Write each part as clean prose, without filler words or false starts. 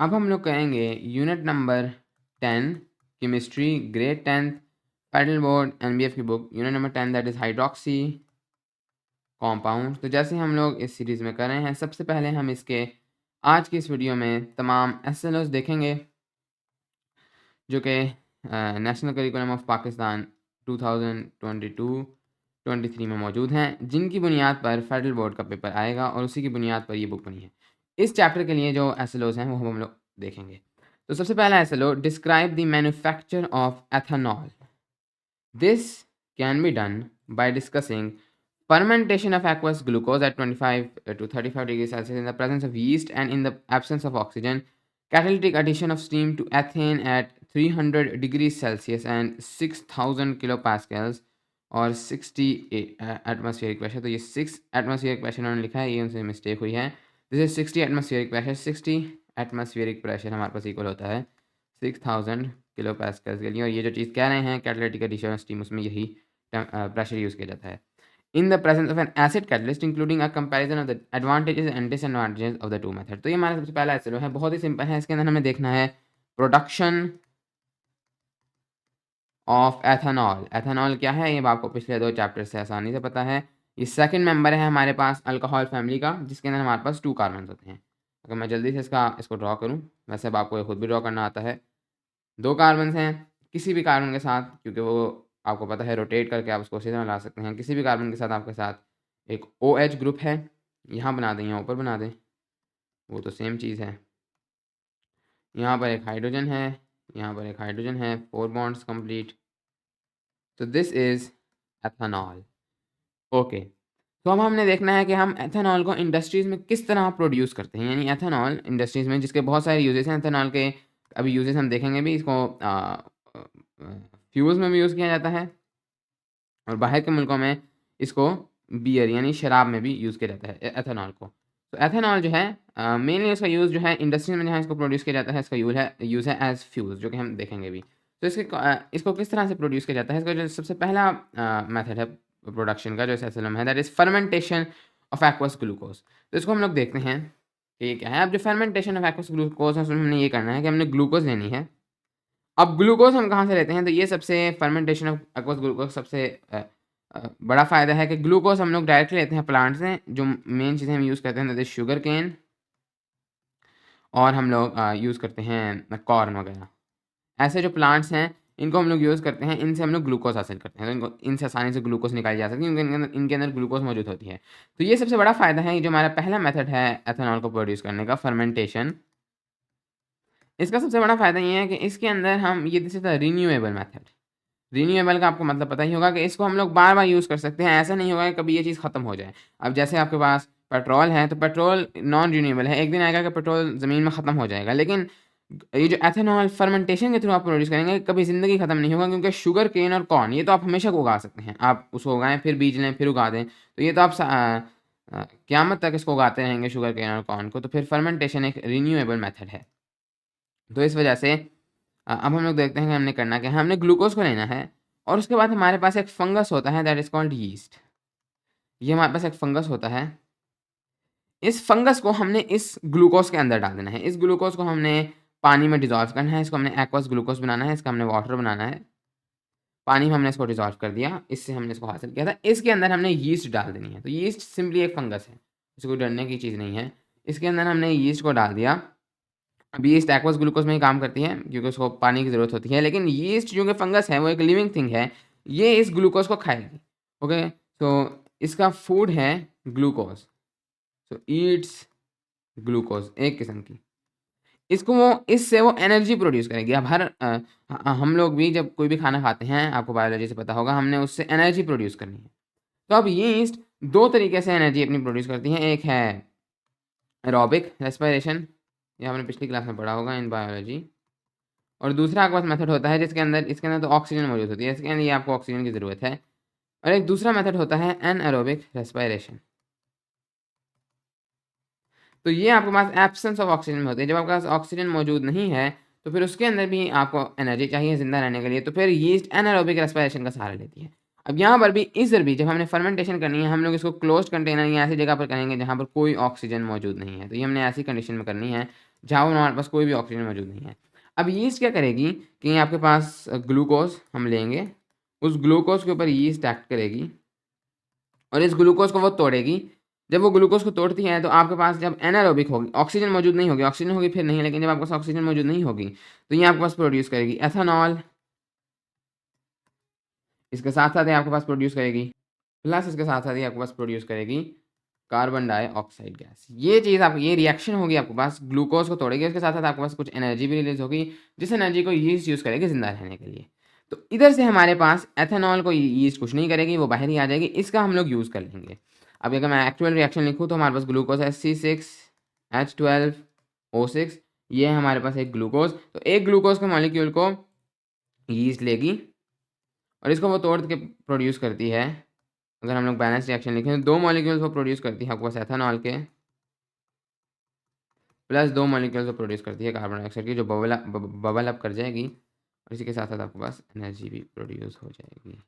अब हम लोग करेंगे unit number 10 chemistry grade 10th पैडल बोर्ड एनबीएफ की book unit number 10 that is hydroxy compound. तो जैसे हम लोग इस सीरीज़ में कर रहे हैं, सबसे पहले हम इसके आज की इस वीडियो में तमाम एसएलओस देखेंगे जो कि नेशनल करिकुलम ऑफ पाकिस्तान 2022-23 में मौजूद हैं, जिनकी बुनियाद पर फेडरल बोर्ड का पेपर आएगा और उसी की बुनियाद पर ये बुक बनी है। इस चैप्टर के लिए जो एसएलओस हैं वो हम लोग देखेंगे। तो सबसे पहला SLO, describe the manufacture of ethanol. This can be done by discussing fermentation of aqueous glucose at 25 to 35 degrees Celsius in the presence of yeast and in the absence of oxygen, catalytic addition of steam to ethane at 300 degrees Celsius and 6000 kilopascals और 60 atmospheric pressure. तो ये 6 atmospheric pressure उन्होंने लिखा है, ये उनसे mistake हुई है। This is 60 atmospheric pressure. 60 atmospheric pressure हमारे पास इक्वल होता है 6000 किलो पास्कल्स के लिए, और ये जो चीज़ कह रहे हैं कैटालिटिक एडिशन ऑफ स्टीम, उसमें यही प्रेशर यूज़ किया जाता है। In the presence of an acid catalyst including a comparison of the advantages and disadvantages of the two method. तो ये हमारा सबसे पहला एसएलओ है, बहुत ही सिंपल है। इसके अंदर हमें देखना है प्रोडक्शन ऑफ एथेनॉल। एथेनॉल क्या है ये आपको पिछले 2 चैप्टर से आसानी से पता है। ये सेकंड मेंबर है हमारे पास अल्कोहल फैमिली का, जिसके अंदर हमारे पास 2 कार्बन्स होते हैं। अगर मैं जल्दी से इसको ड्रॉ करूँ, वैसे अब आपको ये खुद भी ड्रॉ करना आता है। 2 कार्बन्स हैं, किसी भी कार्बन के साथ, क्योंकि वो आपको पता है रोटेट करके आप उसको उसी तरह ला सकते हैं। किसी भी कार्बन के साथ आपके साथ एक OH ग्रुप है, यहाँ बना दें या ऊपर बना दें, वो तो सेम चीज़ है। यहाँ पर एक हाइड्रोजन है, यहाँ पर एक हाइड्रोजन है, 4 बॉन्ड्स कंप्लीट। तो दिस इज़ एथेनॉल। ओके, तो अब हमने देखना है कि हम एथेनॉल को इंडस्ट्रीज़ में किस तरह प्रोड्यूस करते हैं, यानी एथेनॉल इंडस्ट्रीज़ में, जिसके बहुत सारे यूजेस हैं एथेनॉल के। अभी यूजेस हम देखेंगे भी। इसको फ्यूल्स में भी यूज़ किया जाता है और बाहर के मुल्कों में इसको बियर यानी शराब में भी यूज़ किया जाता है एथेनॉल को। तो एथेनॉल जो है मेनली उसका यूज़ जो है इंडस्ट्री में जहाँ इसको प्रोड्यूस किया जाता है, इसका यूज़ है एज़ फ्यूल्स, जो कि हम देखेंगे भी। तो इसको किस तरह से प्रोड्यूस किया जाता है, इसका जो सबसे पहला मेथड है प्रोडक्शन का, जो एसएलएम है, that is fermentation of aqueous glucose. तो इसको हम लोग देखते हैं कि ये क्या है। अब जो फर्मेंटेशन ऑफ एक्वस ग्लूकोज है, उसमें हमने ये करना है कि हमने ग्लूकोज लेनी है। अब ग्लूकोज हम कहाँ से लेते हैं, तो ये सबसे फर्मेंटेशन ऑफ एक्वस ग्लूकोज सबसे बड़ा फ़ायदा है कि ग्लूकोज हम लोग डायरेक्टली लेते हैं प्लांट से। जो मेन चीज़ें हम यूज़ करते हैं दैट इज़ शुगर केन, और हम लोग यूज़ करते हैं कॉर्न वगैरह। ऐसे जो प्लांट्स हैं इनको हम लोग यूज़ करते हैं, इनसे हम लोग ग्लूकोज हासिल करते हैं। तो इनसे आसानी से ग्लूकोज निकाली जा सकती है, इनके अंदर ग्लूकोज मौजूद होती है। तो ये सबसे बड़ा फ़ायदा है, ये जो हमारा पहला मेथड है एथेनॉल को प्रोड्यूस करने का, फर्मेंटेशन। इसका सबसे बड़ा फ़ायदा ये है कि इसके अंदर हम ये this is the renewable method. Renewable का आपको मतलब पता ही होगा कि इसको हम लोग बार-बार यूज़ कर सकते हैं। ऐसा नहीं होगा कि कभी ये चीज़ ख़त्म हो जाए। अब जैसे आपके पास पेट्रोल है, तो पेट्रोल नॉन रिन्यूएबल है। एक दिन आएगा कि पेट्रोल ज़मीन में ख़त्म हो जाएगा, लेकिन ये जो एथेनॉल फर्मेंटेशन के थ्रू आप प्रोड्यूस करेंगे, कभी ज़िंदगी ख़त्म नहीं होगा, क्योंकि शुगर केन और कॉर्न ये तो आप हमेशा उगा सकते हैं। आप उसको उगाएँ, फिर बीज लें, फिर उगा दें। तो ये तो आप क़यामत तक इसको उगाते रहेंगे शुगर केन और कॉर्न को। तो फिर फर्मेंटेशन एक रिन्यूएबल मेथड है। तो इस वजह से अब हम लोग देखते हैं कि हमने करना क्या है। हमने ग्लूकोज़ को लेना है और उसके बाद हमारे पास एक फंगस होता है दैट इज़ कॉल्ड यीस्ट। ये हमारे पास एक फंगस होता है। इस फंगस को हमने इस ग्लूकोज़ के अंदर डाल देना है। इस ग्लूकोज़ को हमने पानी में डिज़ॉल्व करना है। इसको हमने एक्वस ग्लूकोज़ बनाना है, इसका हमने वाटर बनाना है। पानी में हमने इसको डिज़ॉल्व कर दिया, इससे हमने इसको हासिल किया था। इसके अंदर हमने यीस्ट डाल देनी है। तो यीस्ट सिंपली एक फंगस है, इससे कोई डरने की चीज़ नहीं है। इसके अंदर हमने यीस्ट को डाल दिया। अब यीस्ट एक्वस ग्लूकोज़ में ही काम करती है, क्योंकि उसको पानी की ज़रूरत होती है। लेकिन यीस्ट जो कि फंगस है, वो एक लिविंग थिंग है। ये इस ग्लूकोज़ को खाएगी। ओके, तो इसका फूड है ग्लूकोज़। सो ईट्स ग्लूकोज़ एक किस्म की। इससे वो एनर्जी प्रोड्यूस करेगी। अब हम लोग भी जब कोई भी खाना खाते हैं, आपको बायोलॉजी से पता होगा, हमने उससे एनर्जी प्रोड्यूस करनी है। तो अब यीस्ट 2 तरीके से एनर्जी अपनी प्रोड्यूस करती हैं। एक है एरोबिक रेस्पिरेशन, ये आपने पिछली क्लास में पढ़ा होगा इन बायोलॉजी। और दूसरा आपके पास मेथड होता है इसके अंदर तो ऑक्सीजन मौजूद होती है, इसके लिए आपको ऑक्सीजन की ज़रूरत है। और एक दूसरा मेथड होता है एनएरोबिक रेस्पिरेशन। तो ये आपके पास एब्सेंस ऑफ ऑक्सीजन में होती है। जब आपके पास ऑक्सीजन मौजूद नहीं है, तो फिर उसके अंदर भी आपको एनर्जी चाहिए ज़िंदा रहने के लिए, तो फिर यीस्ट एनारोबिक रेस्पिरेशन का सहारा लेती है। अब यहाँ पर भी इधर भी जब हमने फर्मेंटेशन करनी है, हम लोग इसको क्लोज्ड कंटेनर या ऐसी जगह पर करेंगे जहाँ पर कोई ऑक्सीजन मौजूद नहीं है। तो ये हमने ऐसी कंडीशन में करनी है जहाँ पर हमारे पास कोई भी ऑक्सीजन मौजूद नहीं है। अब यीस्ट क्या करेगी कि आपके पास ग्लूकोज़ हम लेंगे, उस ग्लूकोज़ के ऊपर यीस्ट एक्ट करेगी और इस ग्लूकोज़ को वो तोड़ेगी। जब वो ग्लूकोज़ को तोड़ती है तो आपके पास जब एनारोबिक होगी, ऑक्सीजन मौजूद नहीं होगी, ऑक्सीजन होगी फिर नहीं, लेकिन जब आपके पास ऑक्सीजन मौजूद नहीं होगी, तो ये आपके पास प्रोड्यूस करेगी एथेनॉल। इसके साथ-साथ ये आपके पास प्रोड्यूस करेगी, प्लस इसके साथ-साथ ये आपके पास प्रोड्यूस करेगी कार्बन डाइऑक्साइड गैस। ये चीज़ आप ये रिएक्शन होगी आपके पास, ग्लूकोज़ को तोड़ेगी, उसके साथ-साथ आपके पास कुछ एनर्जी भी रिलीज़ होगी, जिस एनर्जी को यीस्ट यूज़ करेगी ज़िंदा रहने के लिए। तो इधर से हमारे पास एथेनॉल को यीस्ट कुछ नहीं करेगी, वो बाहर ही आ जाएगी, इसका हम लोग यूज़ कर लेंगे। अब अगर मैं एक्चुअल रिएक्शन लिखूँ तो हमारे पास ग्लूकोज़ है C6H12O6, ये है हमारे पास एक ग्लूकोज़। तो एक ग्लूकोज़ के मॉलिक्यूल को यीस्ट लेगी और इसको वो तोड़ के प्रोड्यूस करती है। अगर हम लोग बैलेंस रिएक्शन लिखें तो 2 मॉलिक्यूल्स वो प्रोड्यूस करती है आपके पास एथेनॉल के, प्लस 2 मॉलिक्यूल्स वो प्रोड्यूस करती है कार्बन डाइऑक्साइड की, जो बबल अप कर जाएगी और इसी के साथ-साथ आपके पास एनर्जी भी प्रोड्यूस हो जाएगी।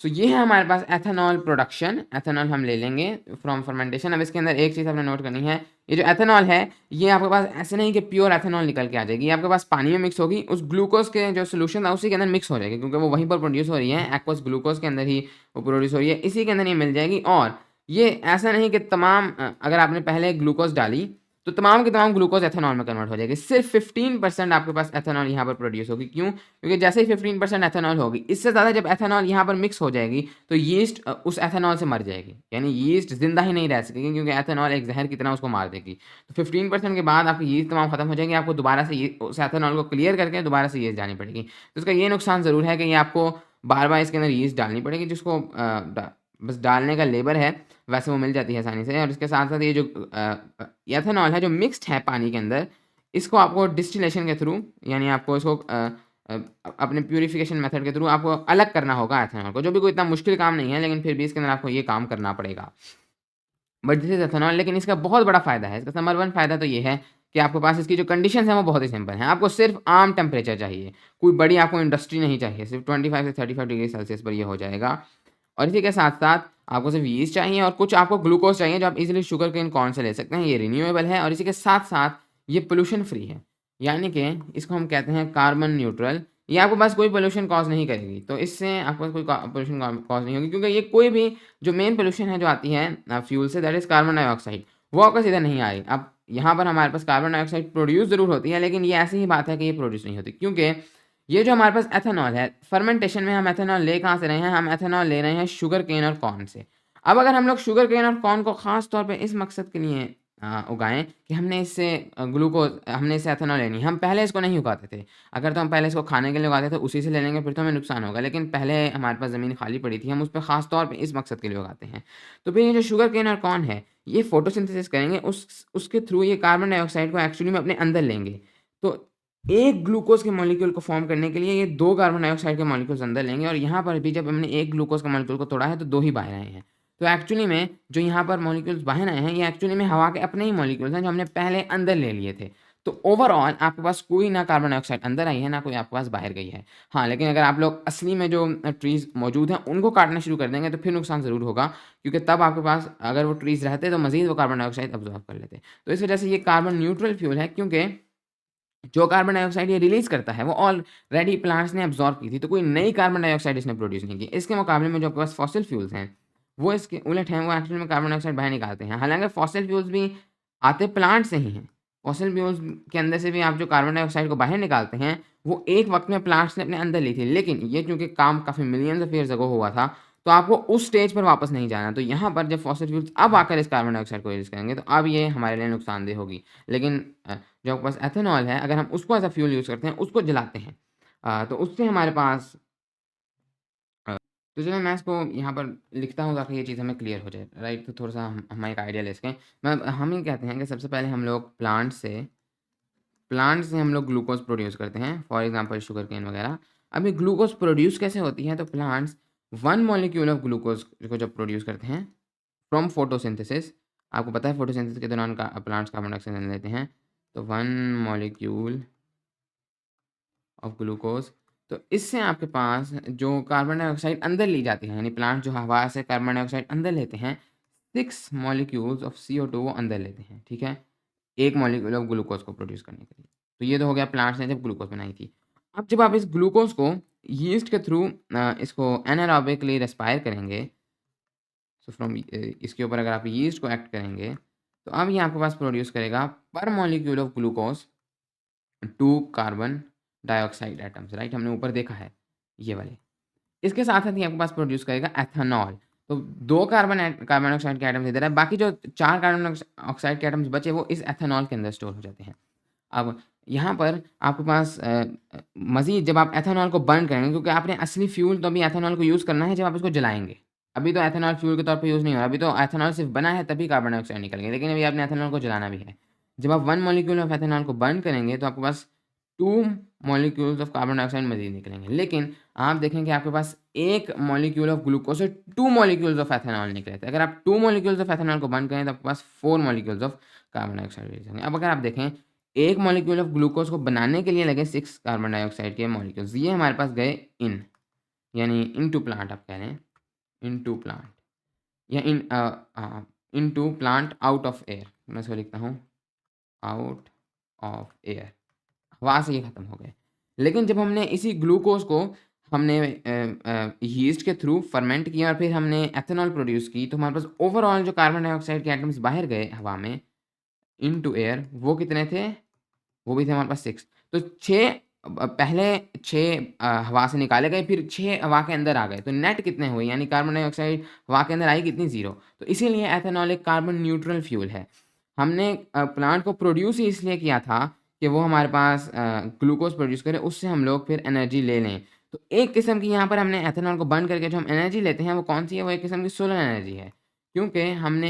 सो ये है हमारे पास एथेनॉल प्रोडक्शन। एथेनॉल हम ले लेंगे फ्रॉम फर्मेंटेशन। अब इसके अंदर एक चीज़ आपने नोट करनी है, ये जो एथेनॉल है, ये आपके पास ऐसे नहीं कि प्योर एथेनॉल निकल के आ जाएगी, ये आपके पास पानी में मिक्स होगी, उस ग्लूकोज़ के जो सॉल्यूशन था उसी के अंदर मिक्स हो जाएगी, क्योंकि वो वहीं पर प्रोड्यूस हो रही है, एक्वस ग्लूकोज़ के अंदर ही वो प्रोड्यूस हो रही है, इसी के अंदर ये मिल जाएगी। और ये ऐसा नहीं कि तमाम अगर आपने पहले ग्लूकोज़ डाली, तो तमाम की तमाम ग्लूकोज़ एथेनॉल में कन्वर्ट हो जाएगी। सिर्फ 15% आपके पास एथेनॉल यहाँ पर प्रोड्यूस होगी। क्यों? क्योंकि जैसे ही 15% एथेनॉल होगी, इससे ज़्यादा जब एथेनॉल यहाँ पर मिक्स हो जाएगी, तो यीस्ट उस एथेनॉल से मर जाएगी। यानी यीस्ट ज़िंदा ही नहीं रह सकेगी, क्योंकि एथेनॉल एक ज़हर की तरह उसको मार देगी। तो 15% के बाद आपकी यीस्ट तमाम खत्म हो जाएगी, आपको दोबारा से ये उस एथेनॉल को क्लियर करके दोबारा से यीस्ट डालनी पड़ेगी। तो इसका ये नुकसान ज़रूर है कि ये आपको बार-बार इसके अंदर यीस्ट डालनी पड़ेगी, जिसको बस डालने का लेबर है, वैसे वो मिल जाती है आसानी से। और इसके साथ-साथ ये जो एथेनॉल है जो मिक्स्ड है पानी के अंदर, इसको आपको डिस्टिलेशन के थ्रू, यानी आपको इसको अपने प्यूरिफिकेशन मेथड के थ्रू आपको अलग करना होगा एथेनॉल को, जो भी कोई इतना मुश्किल काम नहीं है, लेकिन फिर भी इसके अंदर आपको ये काम करना पड़ेगा। बट दिस इज़ एथेनॉल, लेकिन इसका बहुत बड़ा फ़ायदा है। इसका नंबर 1 फ़ायदा तो ये है कि आपके पास इसकी जो कंडीशंस हैं वो बहुत ही सिंपल हैं। आपको सिर्फ़ आम टेम्परेचर चाहिए, कोई बड़ी आपको इंडस्ट्री नहीं चाहिए, सिर्फ़ 25 से 35 डिग्री सेल्सियस पर ये हो जाएगा। और इसी के साथ-साथ आपको सिर्फ़ यीस्ट चाहिए और कुछ आपको ग्लूकोज़ चाहिए, जो आप ईज़िली शुगर केन कॉर्न से ले सकते हैं। ये रिन्यूएबल है और इसी के साथ-साथ ये पॉल्यूशन फ्री है। यानी कि इसको हम कहते हैं कार्बन न्यूट्रल। ये आपके पास कोई पॉल्यूशन कॉज़ नहीं करेगी। तो इससे आपके पास कोई पॉल्यूशन कॉज़ नहीं होगी, क्योंकि ये कोई भी जो मेन पॉल्यूशन है जो आती है फ्यूल से, दैट इज़ कार्बन डाइऑक्साइड, वो आपका सीधा नहीं आएगी। अब यहाँ पर हमारे पास कार्बन डाइऑक्साइड प्रोड्यूस ज़रूर होती है, लेकिन ये ऐसी ही बात है कि ये प्रोड्यूस नहीं होती, क्योंकि ये जो हमारे पास एथेनॉल है, फर्मेंटेशन में हम एथेनॉल ले कहाँ से रहे हैं? हम एथेनॉल ले रहे हैं शुगर केन और कॉर्न से। अब अगर हम लोग शुगर केन और कॉर्न को ख़ास तौर पे इस मकसद के लिए उगाएँ कि हमने इससे ग्लूकोज़ हमने इससे एथेनॉल लेनी है, हम पहले इसको नहीं उगाते थे। अगर तो हम पहले इसको खाने के लिए उगाते थे, उसी से ले लेंगे, फिर तो हमें नुकसान होगा। लेकिन पहले हमारे पास ज़मीन खाली पड़ी थी, हम उस पे ख़ास तौर पे इस मकसद के लिए उगाते हैं। तो फिर ये जो शुगर केन और कॉर्न है, ये फ़ोटोसिंथेसिस करेंगे, उसके थ्रू ये कार्बन डाइऑक्साइड को एक्चुअली में अपने अंदर लेंगे। तो एक ग्लूकोज़ के मॉलिक्यूल को फ़ॉर्म करने के लिए ये 2 कार्बन डाइऑक्साइड के मॉलिक्यूल्स अंदर लेंगे, और यहाँ पर भी जब हमने एक ग्लूकोज़ के मॉलिक्यूल को तोड़ा है, तो 2 ही बाहर आए हैं। तो एक्चुअली में जो यहाँ पर मॉलिक्यूल्स बाहर आए हैं, ये एक्चुअली में हवा के अपने ही मॉलिक्यूल्स हैं, जो हमने पहले अंदर ले लिए थे। तो ओवरऑल आपके पास कोई ना कार्बन डाइऑक्साइड अंदर आई है, ना कोई आपके पास बाहर गई है। हाँ, लेकिन अगर आप लोग असली में जो ट्रीज़ मौजूद हैं, उनको काटना शुरू कर देंगे, तो फिर नुकसान ज़रूर होगा, क्योंकि तब आपके पास अगर वो ट्रीज़ रहते, तो मज़ीद वो कार्बन डाइऑक्साइड अब्ज़ॉर्ब कर लेते। तो इस वजह से ये कार्बन न्यूट्रल फ्यूल है, क्योंकि जो कार्बन डाइऑक्साइड ये रिलीज़ करता है, वो ऑलरेडी प्लांट्स ने अब्ज़ॉर्ब की थी, तो कोई नई कार्बन डाइऑक्साइड इसने प्रोड्यूस नहीं की। इसके मुकाबले में जो आपके पास फॉसिल फ्यूल्स हैं, वो इसके उलट हैं, वो एक्चुअली में कार्बन डाइऑक्साइड बाहर निकालते हैं। हालाँकि फॉसिल फ्यूल्स भी आते प्लांट से ही हैं। फॉसिल फ्यूल्स के अंदर से भी आप जो कार्बन डाइऑक्साइड को बाहर निकालते हैं, वो एक वक़्त में प्लांट्स ने अपने अंदर ली थी। लेकिन ये चूँकि काम काफ़ी मिलियंस ऑफ ईयर्स अगो हुआ था, तो आपको उस स्टेज पर वापस नहीं जाना। तो यहाँ पर जब फॉसिल फ्यूल्स अब आकर इस कार्बन डाइऑक्साइड को रिलीज़ करेंगे, तो अब ये हमारे लिए नुकसानदेह होगी। लेकिन जो आपके पास एथेनॉल है, अगर हम उसको एज़ अ फ्यूल यूज़ करते हैं, उसको जलाते हैं, तो उससे हमारे पास तो चलिए मैं इसको यहाँ पर लिखता हूँ ताकि ये चीज़ हमें क्लियर हो जाए, राइट? तो थोड़ा-सा हम एक आइडिया ले सकें। हम ये कहते हैं कि सबसे पहले हम लोग प्लांट से हम लोग ग्लूकोज़ प्रोड्यूस करते हैं, फॉर एग्ज़ाम्पल शुगरकेन वगैरह। अब ये ग्लूकोज़ प्रोड्यूस कैसे होती है? तो प्लांट्स 1 मॉलिक्यूल ऑफ ग्लूकोज़ को जब प्रोड्यूस करते हैं फ्रॉम फोटोसिंथेसिस, आपको पता है फोटोसिंथेसिस के दौरान का प्लांट्स कार्बन डाइऑक्साइड लेते हैं, तो 1 मॉलिक्यूल ऑफ ग्लूकोज़, तो इससे आपके पास जो कार्बन डाइऑक्साइड अंदर ली जाती है, यानी प्लांट जो हवा से कार्बन डाइऑक्साइड अंदर लेते हैं, 6 मॉलिक्यूल्स ऑफ CO2 वो अंदर लेते हैं, ठीक है? 1 मॉलिक्यूल ऑफ ग्लूकोज़ को प्रोड्यूस करने के लिए। तो ये तो हो गया प्लांट्स ने जब ग्लूकोज़ बनाई थी। अब जब आप इस ग्लूकोज़ को यीस्ट के थ्रू इसको एनारोबिकली रेस्पायर करेंगे, सो इसके ऊपर अगर आप यीस्ट को एक्ट करेंगे, तो अब ये आपके पास प्रोड्यूस करेगा पर molecule of glucose 2 carbon dioxide atoms, right? हमने ऊपर देखा है ये वाले। इसके साथ-साथ ये आपके पास प्रोड्यूस करेगा एथेनॉल। तो 2 कार्बन डाइऑक्साइड के एटम्स इधर है, बाकी जो 4 कार्बन ऑक्साइड के एटम्स बचे वो इस एथेनॉल के अंदर स्टोर हो जाते हैं। अब यहाँ पर आपके पास मज़ीद जब आप एथेनॉल को बर्न करेंगे, क्योंकि आपने असली फ्यूल तो अभी एथेनॉल को यूज़ करना है जब आप इसको जलाएँगे। अभी तो एथेनॉल फ्यूल के तौर पे यूज़ नहीं हो रहा, अभी तो एथेनॉल सिर्फ़ बना है तभी कार्बन डाइऑक्साइड निकलेंगे, लेकिन अभी आपने एथेनॉल को जलाना भी है। जब आप 1 मॉलिक्यूल ऑफ एथेनॉल को बर्न करेंगे तो आपके पास 2 मॉलिक्यूल्स ऑफ कार्बन डाइऑक्साइड मज़ीद निकलेंगे। लेकिन आप देखेंगे आपके पास 1 मॉलिक्यूल ऑफ ग्लूकोज़ से 2 मॉलिक्यूल्स ऑफ एथेनॉल निकले थे। अगर आप 2 मॉलिक्यूल्स ऑफ एथेनॉल को बर्न करें तो आपके पास 4 molecules of carbon dioxide release होंगे। अब अगर आप देखें, 1 मॉलिक्यूल ऑफ ग्लूकोज़ को बनाने के लिए लगे 6 कार्बन डाइऑक्साइड के मॉलिक्यूल्स। ये हमारे पास गए यानी इनटू प्लांट आप कह लें, इनटू प्लांट या into plant out of air. मैं इसको लिखता हूँ आउट ऑफ एयर, हवा से ये खत्म हो गए। लेकिन जब हमने इसी ग्लूकोज़ को हमने यीस्ट के थ्रू फर्मेंट किया और फिर हमने एथेनॉल प्रोड्यूस की, तो हमारे पास ओवरऑल जो कार्बन डाइऑक्साइड के एटम्स बाहर गए हवा में इनटू एयर, वो कितने थे? वो भी थे हमारे पास 6। तो 6 पहले 6 हवा से निकाले गए, फिर 6 हवा के अंदर आ गए। तो नेट कितने हुए? यानी कार्बन डाइऑक्साइड हवा के अंदर आई कितनी? 0। तो इसीलिए एथेनॉल एक कार्बन न्यूट्रल फ्यूल है। हमने प्लांट को प्रोड्यूस ही इसलिए किया था कि वो हमारे पास ग्लूकोज़ प्रोड्यूस करे, उससे हम लोग फिर एनर्जी ले लें। तो एक किस्म की यहाँ पर हमने एथेनॉल को बर्न करके जो हम एनर्जी लेते हैं, वो कौन-सी है? वो एक किस्म की सोलर एनर्जी है। क्योंकि हमने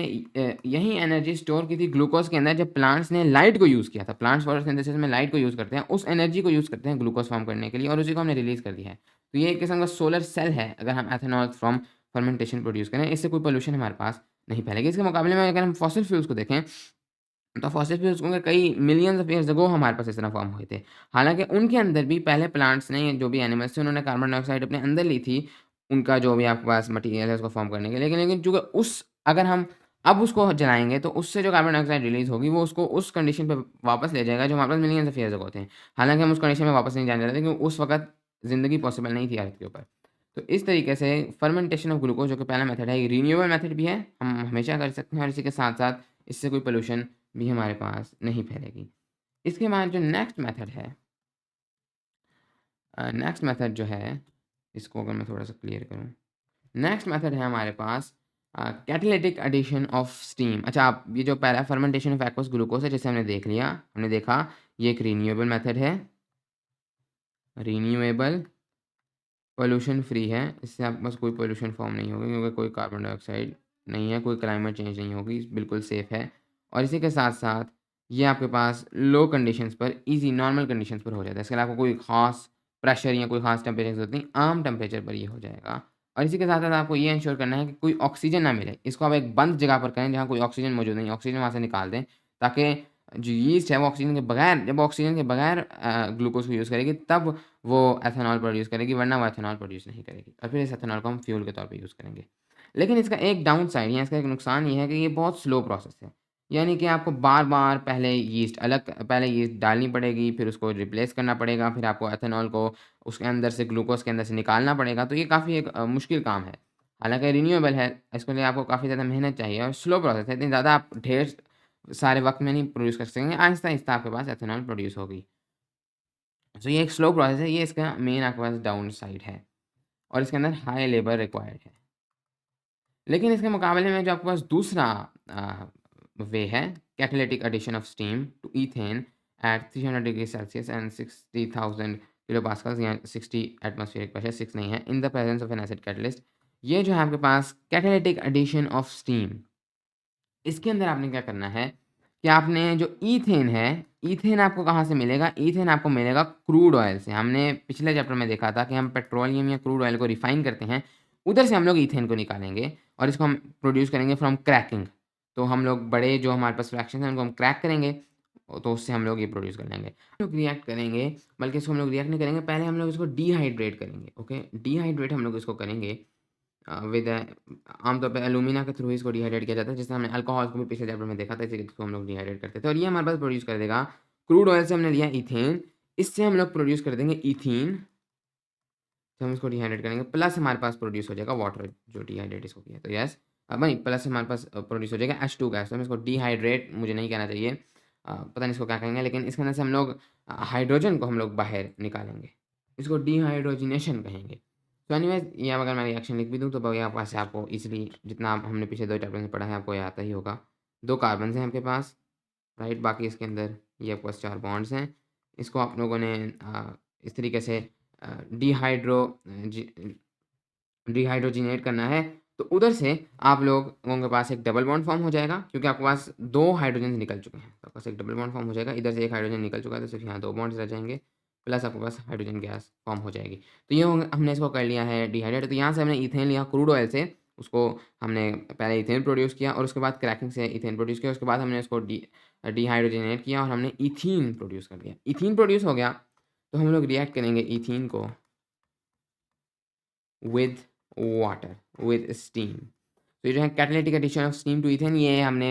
यही एनर्जी स्टोर की थी ग्लूकोज़ के अंदर जब प्लांट्स ने लाइट को यूज़ किया था। प्लांट्स फोटोसिंथेसिस में लाइट को यूज़ करते हैं, उस एनर्जी को यूज़ करते हैं ग्लूकोज़ फ़ॉर्म करने के लिए और उसी को हमने रिलीज़ कर दिया है। तो ये एक किस्म का सोलर सेल है अगर हम एथेनॉल फ्रॉम फर्मेंटेशन प्रोड्यूस करें, इससे कोई पॉल्यूशन हमारे पास नहीं फैलेगी। इसके मुकाबले में अगर हम फॉसिल फ्यूल्स को देखें, तो फॉसिल फ्यूल्स होंगे कई मिलियंस ऑफ ईयर्स अगो हमारे पास इस तरह फ़ॉर्म हुए थे। हालाँकि उनके अंदर भी पहले प्लांट्स ने जो भी एनिमल्स थे उन्होंने कार्बन डाइऑक्साइड अपने अंदर ली थी, उनका जो भी आपके पास मटीरियल है उसको फ़ॉर्म करने के लिए। लेकिन चूँकि अगर हम अब उसको जलाएँगे तो उससे जो कार्बन डाइऑक्साइड रिलीज़ होगी वो उसको उस कंडीशन पे वापस ले जाएगा जो हमारे पास मिलियंस ऑफ ईयर्स अगो थे। हालाँकि हम उस कंडीशन में वापस नहीं जाने चाहते क्योंकि उस वक़्त ज़िंदगी पॉसिबल नहीं थी अर्थ के ऊपर। तो इस तरीके से फर्मेंटेशन ऑफ ग्लूकोज़ जो कि पहला मेथड है, ये रिन्यूएबल मेथड भी है, हम हमेशा कर सकते हैं और इसी के साथ-साथ इससे कोई पॉल्यूशन भी हमारे पास नहीं फैलेगी। इसके बाद जो नेक्स्ट मेथड है, नेक्स्ट मेथड जो है, इसको अगर मैं थोड़ा-सा क्लियर करूँ, नेक्स्ट मेथड है हमारे पास कैटालिटिक एडिशन ऑफ स्टीम। अच्छा, आप ये जो पहला फर्मेंटेशन ऑफ एक्वस ग्लूकोज़ है जिसे हमने देख लिया, हमने देखा ये एक रिन्यूएबल मेथड है, रिन्यूएबल, पॉल्यूशन फ्री है, इससे आपके पास कोई पॉल्यूशन फॉर्म नहीं होगा क्योंकि कोई कार्बन डाइऑक्साइड नहीं है, कोई क्लाइमेट चेंज नहीं होगी, बिल्कुल सेफ़ है। और इसी के साथ-साथ ये आपके पास लो कंडीशंस पर ईज़ी नॉर्मल कंडीशंस पर हो जाता है। इसके अलावा कोई ख़ास प्रेशर या कोई ख़ास टेम्परेचर ज़रूरत नहीं, आम टेम्परेचर पर ये हो जाएगा। और इसी के साथ-साथ आपको ये एंश्योर करना है कि कोई ऑक्सीजन ना मिले। इसको आप एक बंद जगह पर करें जहाँ कोई ऑक्सीजन मौजूद नहीं है, ऑक्सीजन वहाँ से निकाल दें ताकि जो यीस्ट है वो ऑक्सीजन के बगैर ग्लूकोज़ को यूज़ करेगी तब वो एथेनॉल प्रोड्यूस करेगी, वरना वो एथेनॉल प्रोड्यूस नहीं करेगी और फिर इस एथेनॉल को हम फ्यूल के तौर पे यूज़ करेंगे। लेकिन इसका एक डाउन साइड या इसका एक नुकसान ये है कि ये बहुत स्लो प्रोसेस है। यानी कि आपको बार-बार पहले यीस्ट डालनी पड़ेगी, फिर उसको रिप्लेस करना पड़ेगा, फिर आपको एथेनॉल को उसके अंदर से ग्लूकोज़ के अंदर से निकालना पड़ेगा, तो ये काफ़ी एक मुश्किल काम है। हालाँकि रिन्यूएबल है, इसके लिए आपको काफ़ी ज़्यादा मेहनत चाहिए और स्लो प्रोसेस है, इतनी ज़्यादा आप ढेर सारे वक़्त में नहीं प्रोड्यूस कर सकेंगे, आहिस्ता-आहिस्ता आपके पास एथेनॉल प्रोड्यूस होगी। सो ये एक स्लो प्रोसेस है, ये इसका मेन आपके पास डाउन साइड है और इसके अंदर हाई लेबर रिक्वायर्ड है। लेकिन इसके मुकाबले में जो आपके पास दूसरा वे है, catalytic addition of steam to ethene at 300 degree Celsius and 60,000 kilopascals या 60 एटमॉस्फेरिक प्रेशर, 6 नहीं है, in the presence of an acid catalyst. ये जो है आपके पास कैटालिटिक एडिशन ऑफ स्टीम, इसके अंदर आपने क्या करना है कि आपने जो ईथेन है, ईथेन आपको कहाँ से मिलेगा? ईथेन आपको मिलेगा क्रूड ऑयल से। हमने पिछले चैप्टर में देखा था कि हम पेट्रोलियम या क्रूड ऑयल को रिफाइन करते हैं, उधर से हम लोग ईथेन को निकालेंगे और इसको हम प्रोड्यूस करेंगे फ्रॉम क्रैकिंग। तो हम लोग बड़े जो हमारे पास फ्रैक्शंस हैं उनको हम क्रैक करेंगे, तो उससे हम लोग ये प्रोड्यूस कर लेंगे। हम लोग रिएक्ट करेंगे, बल्कि इसको हम लोग रिएक्ट नहीं करेंगे, पहले हम लोग इसको डिहाइड्रेट करेंगे, ओके? डिहाइड्रेट हम लोग इसको करेंगे विद आमतौर पे एल्यूमिना के थ्रू इसको डिहाइड्रेट किया जाता है, जैसे हमने अल्कोहल को भी पिछले चैप्टर में देखा था, इसी के थ्रू हम लोग डिहाइड्रेट करते थे और ये हमारे पास प्रोड्यूस कर देगा। क्रूड ऑयल से हमने लिया इथेन, इससे हम लोग प्रोड्यूस कर देंगे इथीन, तो हम इसको डिहाइड्रेट करेंगे, प्लस हमारे पास प्रोड्यूस हो जाएगा वाटर जो डिहाइड्रेट इसको किया, तो यस नहीं प्लस हमारे पास प्रोड्यूस हो जाएगा H2 गैस, तो हम इसको डिहाइड्रेट मुझे नहीं कहना चाहिए, पता नहीं इसको क्या कहेंगे, लेकिन इसके अंदर से हम लोग हाइड्रोजन को हम लोग बाहर निकालेंगे, इसको डिहाइड्रोजिनेशन कहेंगे। तो एनीवेज ये अगर मैं रिएक्शन लिख भी दूँ तो भैया पास से आपको इजीली जितना हमने पिछले 2 चैप्टर में पढ़ा है आपको ये आता ही होगा। 2 कार्बन्स हैं आपके पास, राइट, बाकी इसके अंदर ये आपके पास 4 बॉन्ड्स हैं। इसको आप लोगों ने इस तरीके से डिहाइड्रोजिनेट करना है, तो उधर से आप लोगों के पास एक डबल बॉन्ड फॉर्म हो जाएगा, क्योंकि आपके पास 2 हाइड्रोजन निकल चुके हैं, तो आपके पास एक डबल बॉन्ड फॉर्म हो जाएगा, इधर से एक हाइड्रोजन निकल चुका है, तो सिर्फ यहाँ 2 बॉन्ड्स रह जाएंगे, प्लस आपके पास हाइड्रोजन गैस फॉर्म हो जाएगी। तो ये हमने इसको कर लिया है डिहाइड्रेट, तो यहाँ से हमने इथेन लिया क्रूड ऑयल से, उसको हमने पहले इथेन प्रोड्यूस किया और उसके बाद क्रैकिंग से इथेन प्रोड्यूस किया, उसके बाद हमने इसको डिहाइड्रोजनेट किया और हमने इथीन प्रोड्यूस कर दिया। इथीन प्रोड्यूस हो गया तो हम लोग रिएक्ट करेंगे इथीन को विद वाटर विद स्टीम। तो ये जो है catalytic addition of steam to ethene, ये हमने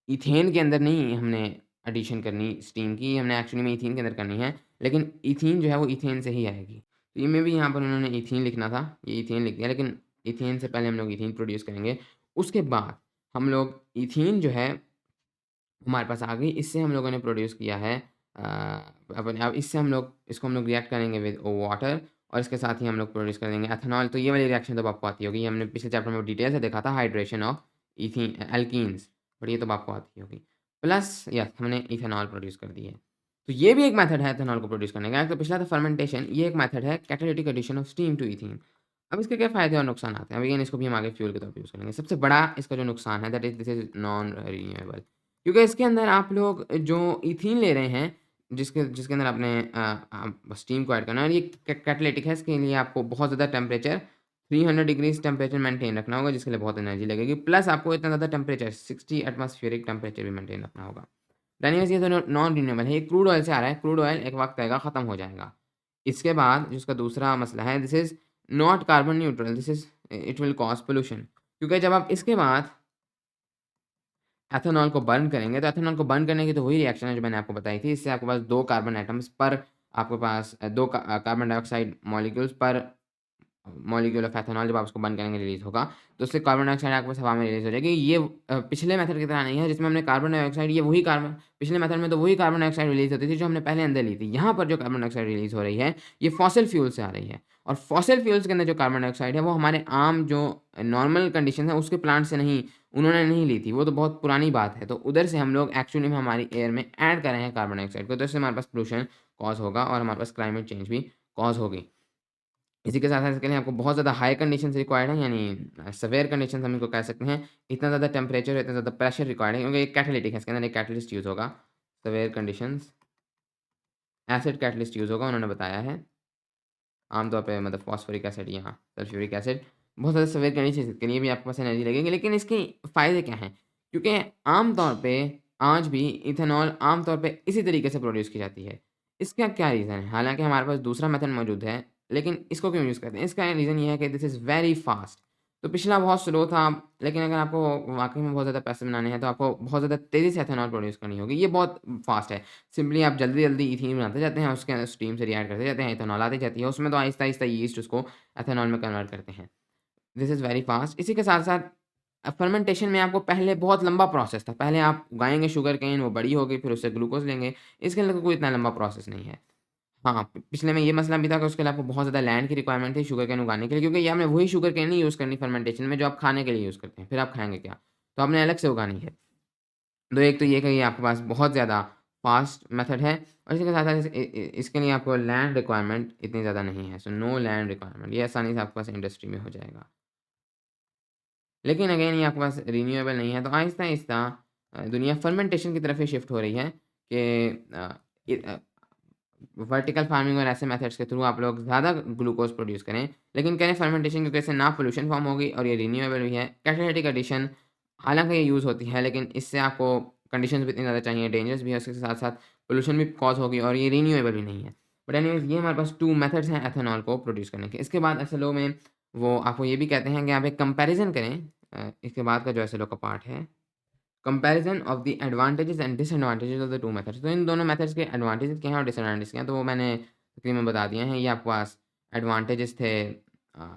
इथेन के अंदर नहीं हमने एडिशन करनी स्टीम की, हमने एक्चुअली में इथीन के अंदर करनी है, लेकिन इथीन जो है वो इथेन से ही आएगी। तो ये में भी यहाँ पर उन्होंने इथीन लिखना था, ये इथेन लिख दिया, लेकिन इथेन से पहले हम लोग इथीन प्रोड्यूस करेंगे, उसके बाद हम लोग इथीन जो है हमारे पास आ गई, इससे हम लोगों ने प्रोड्यूस किया है अब इससे हम लोग इसको हम लोग रिएक्ट करेंगे विद वाटर और इसके साथ ही हम लोग प्रोड्यूस कर देंगे एथेनॉल। तो ये वाली रिएक्शन तो आपको आती होगी, ये हमने पिछले चैप्टर में डिटेल से देखा था, hydration of ethene alkenes, but ये तो आपको आती होगी। प्लस यस हमने इथेनॉल प्रोड्यूस कर दी है, तो ये भी एक मेथड है एथेनॉल को प्रोड्यूस करने का। तो पिछला था फर्मेंटेशन, ये एक मेथड है catalytic addition of steam to ethene. अब इसके क्या फ़ायदे और नुकसान आते हैं, अब इसको भी हम आगे फ्यूल के तौर पर यूज़ करेंगे। सबसे बड़ा इसका जो नुकसान है that is this is non renewable, क्योंकि इसके अंदर आप लोग जो इथीन ले रहे हैं, जिसके जिसके अंदर आपने स्टीम को ऐड करना है, और ये कैटालिटिक है, इसके लिए आपको बहुत ज़्यादा टेम्परेचर 300 डिग्रीज़ टेम्परेचर मेंटेन रखना होगा, जिसके लिए बहुत एनर्जी लगेगी, प्लस आपको इतना ज़्यादा टेम्परेचर 60 एटमॉस्फेरिक टेम्परेचर भी मेंटेन रखना होगा। एनीवेज़ ये तो नॉन रिन्यूएबल है, ये क्रूड ऑयल से आ रहा है, क्रूड ऑयल एक वक्त आएगा ख़त्म हो जाएगा। इसके बाद जिसका दूसरा मसला है, this is not carbon neutral, this is it will cause pollution, क्योंकि जब आप इसके बाद एथेनॉल को बर्न करेंगे, तो एथेनॉल को बर्न करने की तो वही रिएक्शन है जो मैंने आपको बताई थी। इससे आपके पास 2 कार्बन एटम्स पर आपके पास 2 कार्बन डाइऑक्साइड मॉलिक्यूल्स पर मॉलिक्यूल ऑफ एथेनॉल जब आप उसको बर्न करेंगे रिलीज़ होगा, तो उससे कार्बन डाइऑक्साइड आपके पास हवा में रिलीज़ हो जाएगी। ये पिछले मेथड की तरह नहीं है जिसमें हमने कार्बन डाइऑक्साइड, ये वही कार्बन, पिछले मेथड में तो वही कार्बन डाइऑक्साइड रिलीज़ होती थी जो हमने पहले अंदर ली थी। यहाँ पर जो कार्बन डाइऑक्साइड रिलीज़ हो रही है, ये फॉसिल फ्यूल से आ रही है, और फॉसिल फ्यूल्स के अंदर जो कार्बन डाइऑक्साइड है वो हमारे आम जो नॉर्मल कंडीशन है उसके प्लांट से नहीं, उन्होंने नहीं ली थी, वो तो बहुत पुरानी बात है। तो उधर से हम लोग एक्चुअली में हमारी एयर में ऐड कर रहे हैं कार्बन डाइऑक्साइड को, तो इससे हमारे पास पोल्यूशन कॉज़ होगा और हमारे पास क्लाइमेट चेंज भी कॉज़ होगी। इसी के साथ-साथ इसके लिए आपको बहुत ज़्यादा हाई कंडीशंस रिक्वायर्ड है, यानी सेवेयर कंडीशंस हम इनको कह सकते हैं। इतना ज़्यादा टेम्परेचर, इतना ज़्यादा प्रेशर रिक्वायर्ड है, क्योंकि एक कैटालिटिक है, इसके अंदर एक कैटलिस्ट यूज़ होगा। Severe conditions, acid catalyst use होगा, उन्होंने बताया है। आमतौर पे मतलब फॉस्फोरिक एसिड या सल्फ्यूरिक एसिड, बहुत ज़्यादा सेवेयर कंडीशंस के लिए भी आपके पास एनर्जी लगेगी, लेकिन इसके फ़ायदे क्या हैं? क्योंकि आम तौर पे आज भी इथेनॉल आम तौर पे इसी तरीके से प्रोड्यूस की जाती है। इसका क्या रीज़न है? हालाँकि हमारे पास दूसरा मेथड मौजूद है, लेकिन इसको क्यों यूज़ करते हैं? इसका रीज़न ये है कि दिस इज़ वेरी फ़ास्ट। तो पिछला बहुत स्लो था, लेकिन अगर आपको वाक़ई में बहुत ज़्यादा पैसे बनाने हैं, तो आपको बहुत ज़्यादा तेज़ी से एथेनॉल प्रोड्यूस करनी होगी। ये बहुत फ़ास्ट है। सिंपली आप जल्दी-जल्दी इथीन बनाते जाते हैं, उसके अंदर स्टीम से रिएक्ट करते जाते हैं, इथेनॉल आती जाती है, उसमें तो आहिस्ता-आहिस्ता यीस्ट उसको एथेनॉल में कन्वर्ट करते हैं। This is very fast. इसी के साथ-साथ फर्मेंटेशन में आपको पहले बहुत लंबा प्रोसेस था। पहले आप उगाएँगे शुगर केन, वो बड़ी होगी, फिर उससे ग्लूकोज़ लेंगे। इसके अंदर कोई इतना लंबा प्रोसेस नहीं है। हाँ, पिछले में ये मसला भी था कि उसके लिए आपको बहुत ज़्यादा लैंड की रिक्वायरमेंट थी शुगर केन उगाने के लिए, क्योंकि ये हमने वही शुगर केन नहीं यूज़ करनी फर्मेंटेशन में जो आप खाने के लिए यूज़ करते हैं, फिर आप खाएँगे क्या? तो आपने अलग से उगानी है। तो एक तो ये कि ये आपके पास बहुत ज़्यादा फ़ास्ट मेथड है, और इसी के साथ-साथ इसके लिए आपको लैंड रिक्वायरमेंट इतनी ज़्यादा नहीं है। सो नो लैंड रिक्वायरमेंट, ये आसानी से आपके पास इंडस्ट्री में हो जाएगा। लेकिन अगेन ये आपके पास रिन्यूएबल नहीं है, तो आहिस्ता-आहिस्ता दुनिया फर्मेंटेशन की तरफ ही शिफ्ट हो रही है कि वर्टिकल फार्मिंग और ऐसे मेथड्स के थ्रू आप लोग ज़्यादा ग्लूकोज़ प्रोड्यूस करें, लेकिन करें फर्मेंटेशन, क्योंकि इससे ना पॉल्यूशन फॉर्म होगी और ये रिन्यूएबल भी है। कैटालिटिक एडिशन हालाँकि ये यूज़ होती है, लेकिन इससे आपको कंडीशंस भी इतनी ज़्यादा चाहिए, डेंजरस भी है, उसके साथ-साथ पॉल्यूशन भी कॉज़ होगी और ये रिन्यूएबल भी नहीं है। बट एनीवेज़ ये हमारे पास 2 मेथड्स हैं एथेनॉल को प्रोड्यूस करने के। इसके बाद एसएलओ में वो आपको ये भी कहते हैं कि आप एक कंपैरिज़न करें इसके बाद का जो ऐसे लोग का पार्ट है, comparison of the advantages and disadvantages of the 2 methods. तो इन दोनों मेथड्स के एडवांटेजेस क्या हैं और डिसएडवांटेजेस क्या हैं, तो वो मैंने तकरीबन बता दिए हैं। ये आपके पास एडवांटेजेस थे